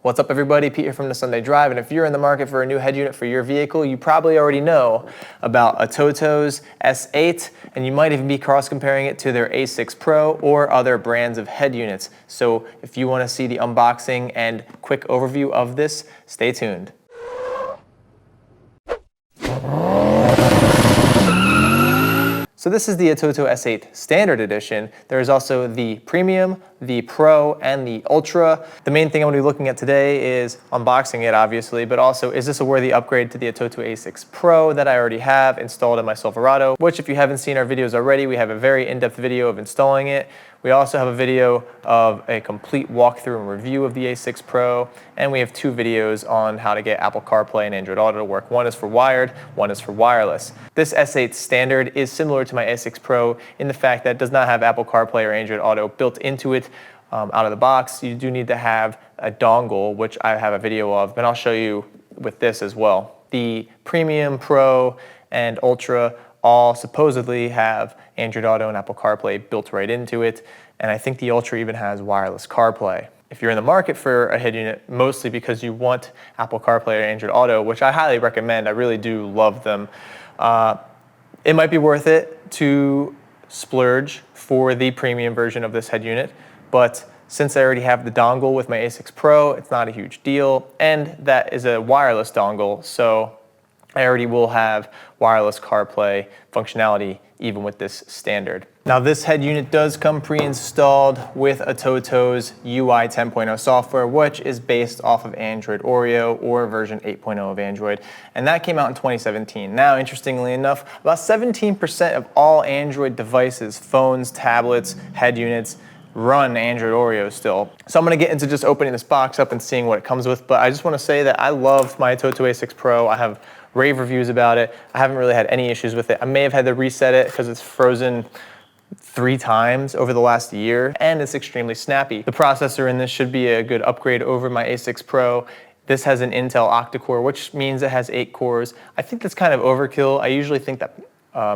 What's up everybody, Pete here from The Sunday Drive, and if you're in the market for a new head unit for your vehicle, you probably already know about ATOTO's S8, and you might even be cross-comparing it to their A6 Pro or other brands of head units. So if you want to see the unboxing and quick overview of this, stay tuned. So this is the ATOTO S8 Standard Edition. There is also the Premium, the Pro, and the Ultra. The main thing I'm going to be looking at today is unboxing it, obviously, but also is this a worthy upgrade to the ATOTO A6 Pro that I already have installed in my Silverado, which if you haven't seen our videos already, we have a very in-depth video of installing it. We also have a video of a complete walkthrough and review of the A6 Pro, and we have two videos on how to get Apple CarPlay and Android Auto to work. One is for wired, one is for wireless. This S8 Standard is similar to my A6 Pro in the fact that it does not have Apple CarPlay or Android Auto built into it out of the box. You do need to have a dongle, which I have a video of, and I'll show you with this as well. The Premium, Pro, and Ultra all supposedly have Android Auto and Apple CarPlay built right into it, and I think the Ultra even has wireless CarPlay. If you're in the market for a head unit, mostly because you want Apple CarPlay or Android Auto, which I highly recommend, I really do love them, it might be worth it to splurge for the premium version of this head unit, but since I already have the dongle with my A6 Pro, it's not a huge deal, and that is a wireless dongle, so I already will have wireless CarPlay functionality even with this standard. Now this head unit does come pre-installed with ATOTO's UI 10.0 software, which is based off of Android Oreo or version 8.0 of Android, and that came out in 2017. Now, interestingly enough, about 17% of all Android devices, phones, tablets, head units, run Android Oreo still. So I'm gonna get into just opening this box up and seeing what it comes with, but I just wanna say that I love my ATOTO A6 Pro. I have rave reviews about it. I haven't really had any issues with it. I may have had to reset it because it's frozen 3 times over the last year, and it's extremely snappy. The processor in this should be a good upgrade over my A6 Pro. This has an Intel octa-core, which means it has 8 cores. I think that's kind of overkill. I usually think that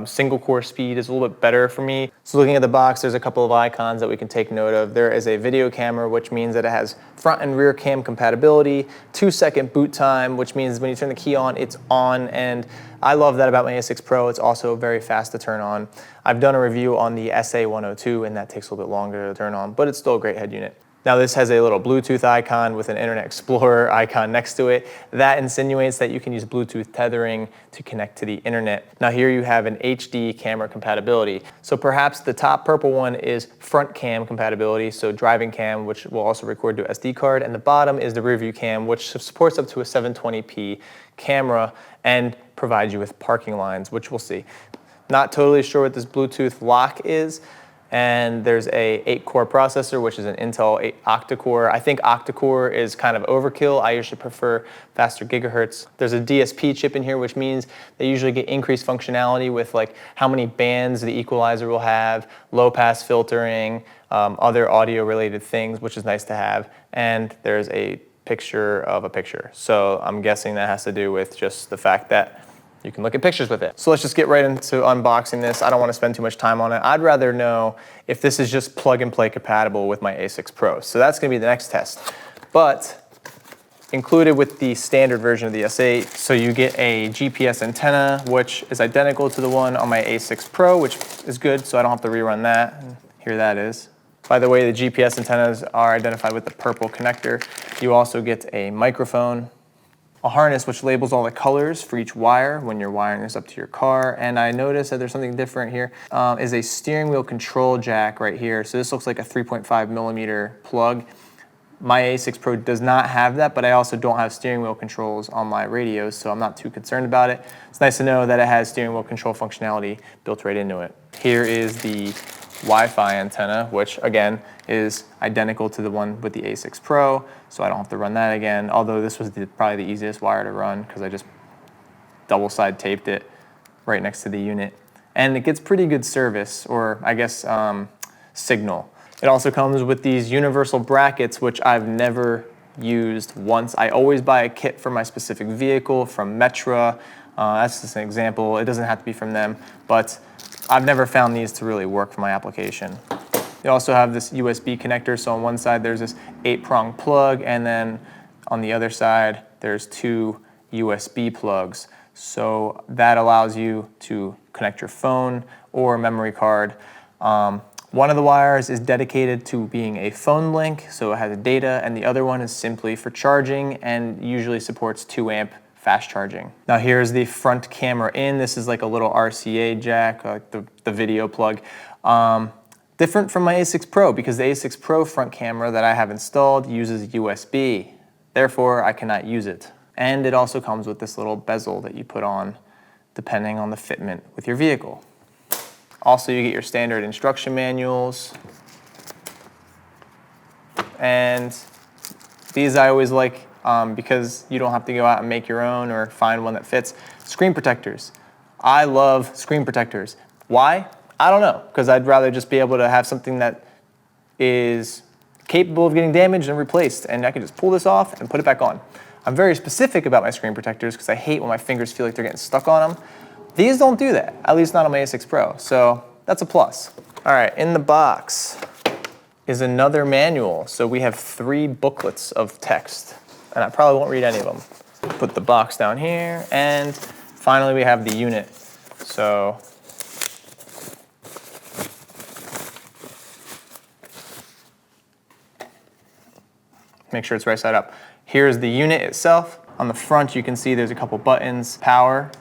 single core speed is a little bit better for me. So looking at the box, there's a couple of icons that we can take note of. There is a video camera, which means that it has front and rear cam compatibility, 2-second boot time, which means when you turn the key on, it's on, and I love that about my A6 Pro. It's also very fast to turn on. I've done a review on the SA102, and that takes a little bit longer to turn on, but it's still a great head unit. Now this has a little Bluetooth icon with an Internet Explorer icon next to it. That insinuates that you can use Bluetooth tethering to connect to the internet. Now here you have an HD camera compatibility. So perhaps the top purple one is front cam compatibility, so driving cam, which will also record to SD card, and the bottom is the rear view cam, which supports up to a 720p camera and provides you with parking lines, which we'll see. Not totally sure what this Bluetooth lock is. And there's a 8-core processor, which is an Intel 8 octa-core. I think octa-core is kind of overkill. I usually prefer faster gigahertz. There's a DSP chip in here, which means they usually get increased functionality with like how many bands the equalizer will have, low pass filtering, other audio related things, which is nice to have. And there's a picture of a picture. So I'm guessing that has to do with just the fact that you can look at pictures with it. So let's just get right into unboxing this. I don't want to spend too much time on it. I'd rather know if this is just plug and play compatible with my A6 Pro. So that's going to be the next test. But included with the standard version of the S8, so you get a GPS antenna, which is identical to the one on my A6 Pro, which is good, so I don't have to rerun that. And here that is. By the way, the GPS antennas are identified with the purple connector. You also get a microphone, a harness which labels all the colors for each wire when you're wiring this up to your car. And I noticed that there's something different here, is a steering wheel control jack right here. So this looks like a 3.5 millimeter plug. My A6 Pro does not have that, but I also don't have steering wheel controls on my radios, so I'm not too concerned about it. It's nice to know that it has steering wheel control functionality built right into it. Here is the Wi-Fi antenna, which again is identical to the one with the A6 Pro, so I don't have to run that again, although this was probably the easiest wire to run because I just double side taped it right next to the unit. And it gets pretty good service, or I guess signal. It also comes with these universal brackets, which I've never used once. I always buy a kit for my specific vehicle from Metra. That's just an example. It doesn't have to be from them, but I've never found these to really work for my application. They also have this USB connector, so on one side there's this 8-prong plug, and then on the other side, there's 2 USB plugs. So that allows you to connect your phone or memory card. One of the wires is dedicated to being a phone link, so it has data, and the other one is simply for charging and usually supports 2 amp fast charging. Now here's the front camera in. This is like a little RCA jack, like the video plug. Different from my A6 Pro because the A6 Pro front camera that I have installed uses USB. Therefore, I cannot use it. And it also comes with this little bezel that you put on depending on the fitment with your vehicle. Also, you get your standard instruction manuals. And these I always like because you don't have to go out and make your own or find one that fits. Screen protectors. I love screen protectors. Why? I don't know, because I'd rather just be able to have something that is capable of getting damaged and replaced, and I can just pull this off and put it back on. I'm very specific about my screen protectors because I hate when my fingers feel like they're getting stuck on them. These don't do that, at least not on my A6 Pro, so that's a plus. All right, in the box is another manual. So we have 3 booklets of text, and I probably won't read any of them. Put the box down here, and finally we have the unit. So make sure it's right side up. Here's the unit itself. On the front, you can see there's a couple buttons: power,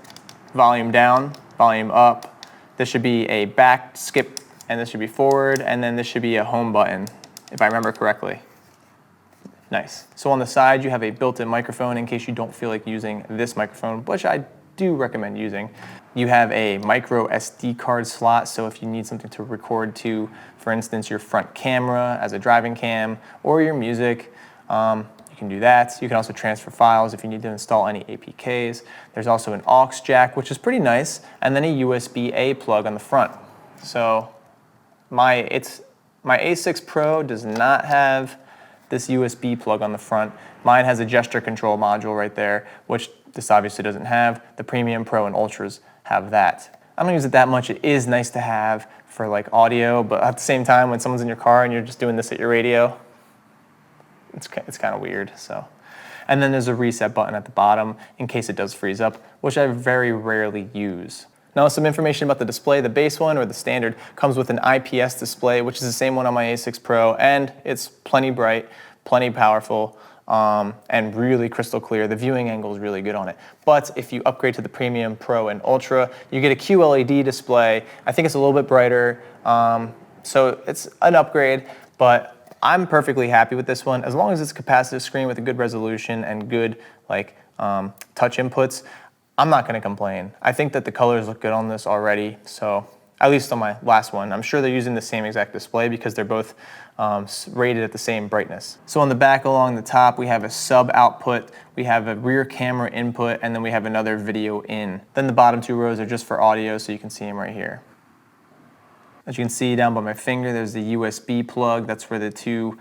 volume down, volume up. This should be a back skip, and this should be forward, and then this should be a home button, if I remember correctly. Nice. So on the side, you have a built-in microphone in case you don't feel like using this microphone, which I do recommend using. You have a micro SD card slot, so if you need something to record to, for instance, your front camera as a driving cam, or your music, you can do that. You can also transfer files if you need to install any APKs. There's also an aux jack, which is pretty nice, and then a USB-A plug on the front. So my A6 Pro does not have this USB plug on the front. Mine has a gesture control module right there, which this obviously doesn't have. The Premium, Pro, and Ultras have that. I don't use it that much. It is nice to have for like audio, but at the same time, when someone's in your car and you're just doing this at your radio, it's kind of weird. So, and then there's a reset button at the bottom in case it does freeze up, which I very rarely use. Now, some information about the display. The base one, or the standard, comes with an IPS display, which is the same one on my A6 Pro, and it's plenty bright, plenty powerful, and really crystal clear. The viewing angle is really good on it. But if you upgrade to the Premium, Pro, and Ultra, you get a QLED display. I think it's a little bit brighter, so it's an upgrade, but I'm perfectly happy with this one. As long as it's a capacitive screen with a good resolution and good touch inputs, I'm not gonna complain. I think that the colors look good on this already, so at least on my last one. I'm sure they're using the same exact display because they're both rated at the same brightness. So on the back along the top, we have a sub output, we have a rear camera input, and then we have another video in. Then the bottom 2 rows are just for audio, so you can see them right here. As you can see down by my finger, there's the USB plug. That's where the 2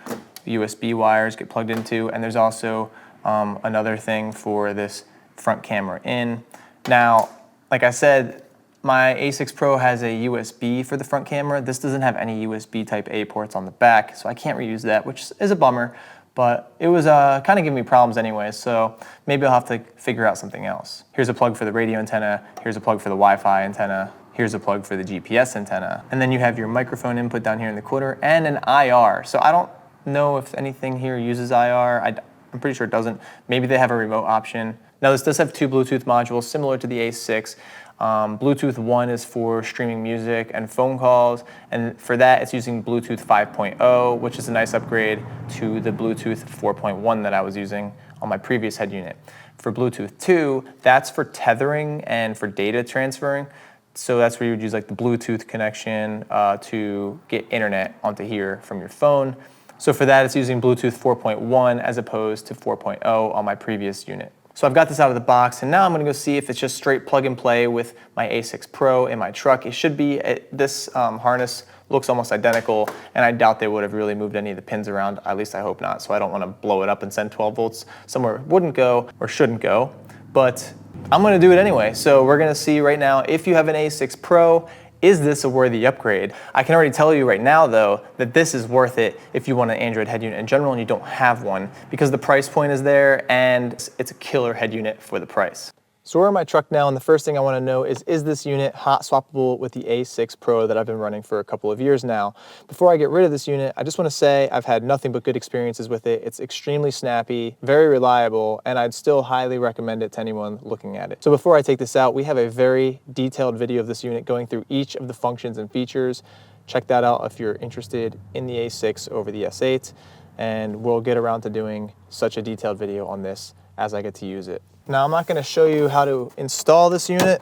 USB wires get plugged into. And there's also another thing for this front camera in. Now, like I said, my A6 Pro has a USB for the front camera. This doesn't have any USB type A ports on the back, so I can't reuse that, which is a bummer. But it was kind of giving me problems anyway, so maybe I'll have to figure out something else. Here's a plug for the radio antenna. Here's a plug for the Wi-Fi antenna. Here's a plug for the GPS antenna. And then you have your microphone input down here in the corner and an IR. So I don't know if anything here uses IR. I'm pretty sure it doesn't. Maybe they have a remote option. Now this does have 2 Bluetooth modules similar to the A6. Bluetooth 1 is for streaming music and phone calls. And for that, it's using Bluetooth 5.0, which is a nice upgrade to the Bluetooth 4.1 that I was using on my previous head unit. For Bluetooth 2, that's for tethering and for data transferring. So that's where you would use like the Bluetooth connection to get internet onto here from your phone. So for that, it's using Bluetooth 4.1 as opposed to 4.0 on my previous unit. So I've got this out of the box, and now I'm gonna go see if it's just straight plug and play with my A6 Pro in my truck. It should be. This harness looks almost identical, and I doubt they would have really moved any of the pins around. At least I hope not. So I don't wanna blow it up and send 12 volts somewhere it wouldn't go or shouldn't go. But I'm gonna do it anyway. So we're gonna see right now if you have an A6 Pro, Is this a worthy upgrade? I can already tell you right now though that this is worth it if you want an Android head unit in general and you don't have one, because the price point is there and it's a killer head unit for the price. So we're in my truck now, and the first thing I want to know is this unit hot swappable with the A6 Pro that I've been running for a couple of years now? Before I get rid of this unit, I just want to say I've had nothing but good experiences with it. It's extremely snappy, very reliable, and I'd still highly recommend it to anyone looking at it. So before I take this out, we have a very detailed video of this unit going through each of the functions and features. Check that out if you're interested in the A6 over the S8, and we'll get around to doing such a detailed video on this as I get to use it. Now, I'm not going to show you how to install this unit.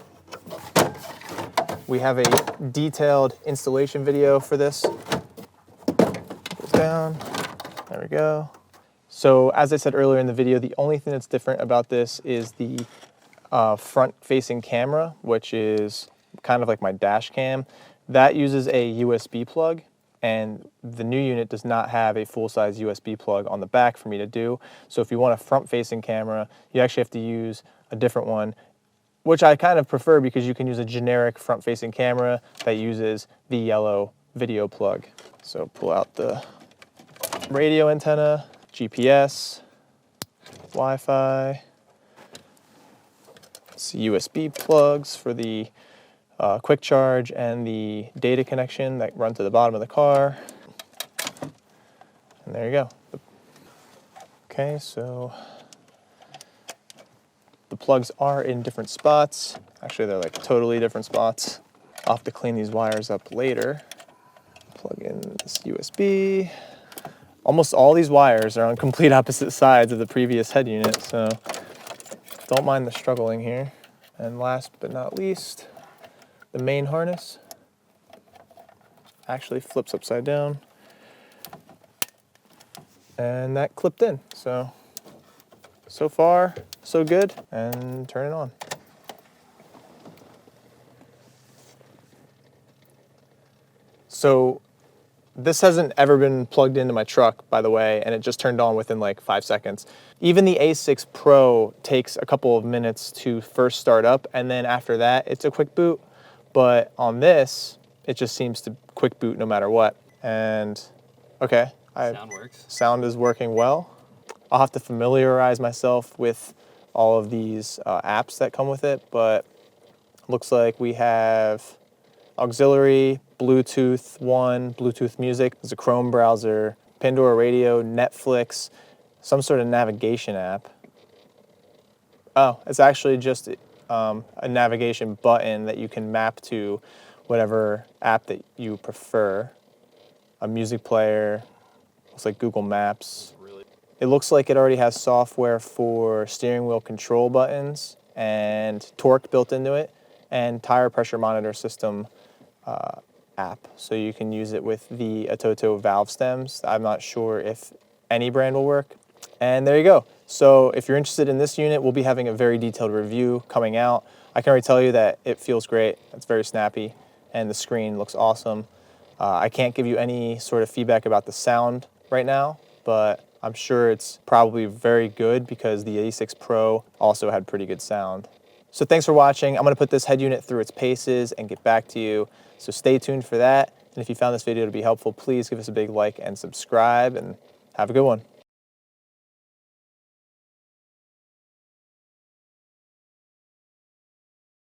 We have a detailed installation video for this. Goes down. There we go. So as I said earlier in the video, the only thing that's different about this is the front-facing camera, which is kind of like my dash cam. That uses a USB plug, and the new unit does not have a full-size USB plug on the back for me to do. So if you want a front-facing camera, you actually have to use a different one, which I kind of prefer because you can use a generic front-facing camera that uses the yellow video plug. So pull out the radio antenna, GPS, Wi-Fi, USB plugs for the quick charge and the data connection that run to the bottom of the car. And there you go. Okay, so the plugs are in different spots. Actually, they're like totally different spots. I'll have to clean these wires up later. Plug in this USB. Almost all these wires are on complete opposite sides of the previous head unit, so don't mind the struggling here. And last but not least, the main harness actually flips upside down, and that clipped in. So far, so good, and turn it on. So this hasn't ever been plugged into my truck, by the way, and it just turned on within like 5 seconds. Even the A6 Pro takes a couple of minutes to first start up, and then after that, it's a quick boot. But on this, it just seems to quick boot no matter what. And okay, Sound works. Sound is working well. I'll have to familiarize myself with all of these apps that come with it, but looks like we have auxiliary, Bluetooth 1, Bluetooth music, there's a Chrome browser, Pandora radio, Netflix, some sort of navigation app. Oh, it's actually just a navigation button that you can map to whatever app that you prefer. A music player, looks like Google Maps. It looks like it already has software for steering wheel control buttons and torque built into it, and tire pressure monitor system app. So you can use it with the ATOTO valve stems. I'm not sure if any brand will work. And there you go. So if you're interested in this unit, we'll be having a very detailed review coming out. I can already tell you that it feels great. It's very snappy, and the screen looks awesome. I can't give you any sort of feedback about the sound right now, but I'm sure it's probably very good because the A6 Pro also had pretty good sound. So thanks for watching. I'm going to put this head unit through its paces and get back to you. So stay tuned for that. And if you found this video to be helpful, please give us a big like and subscribe, and have a good one.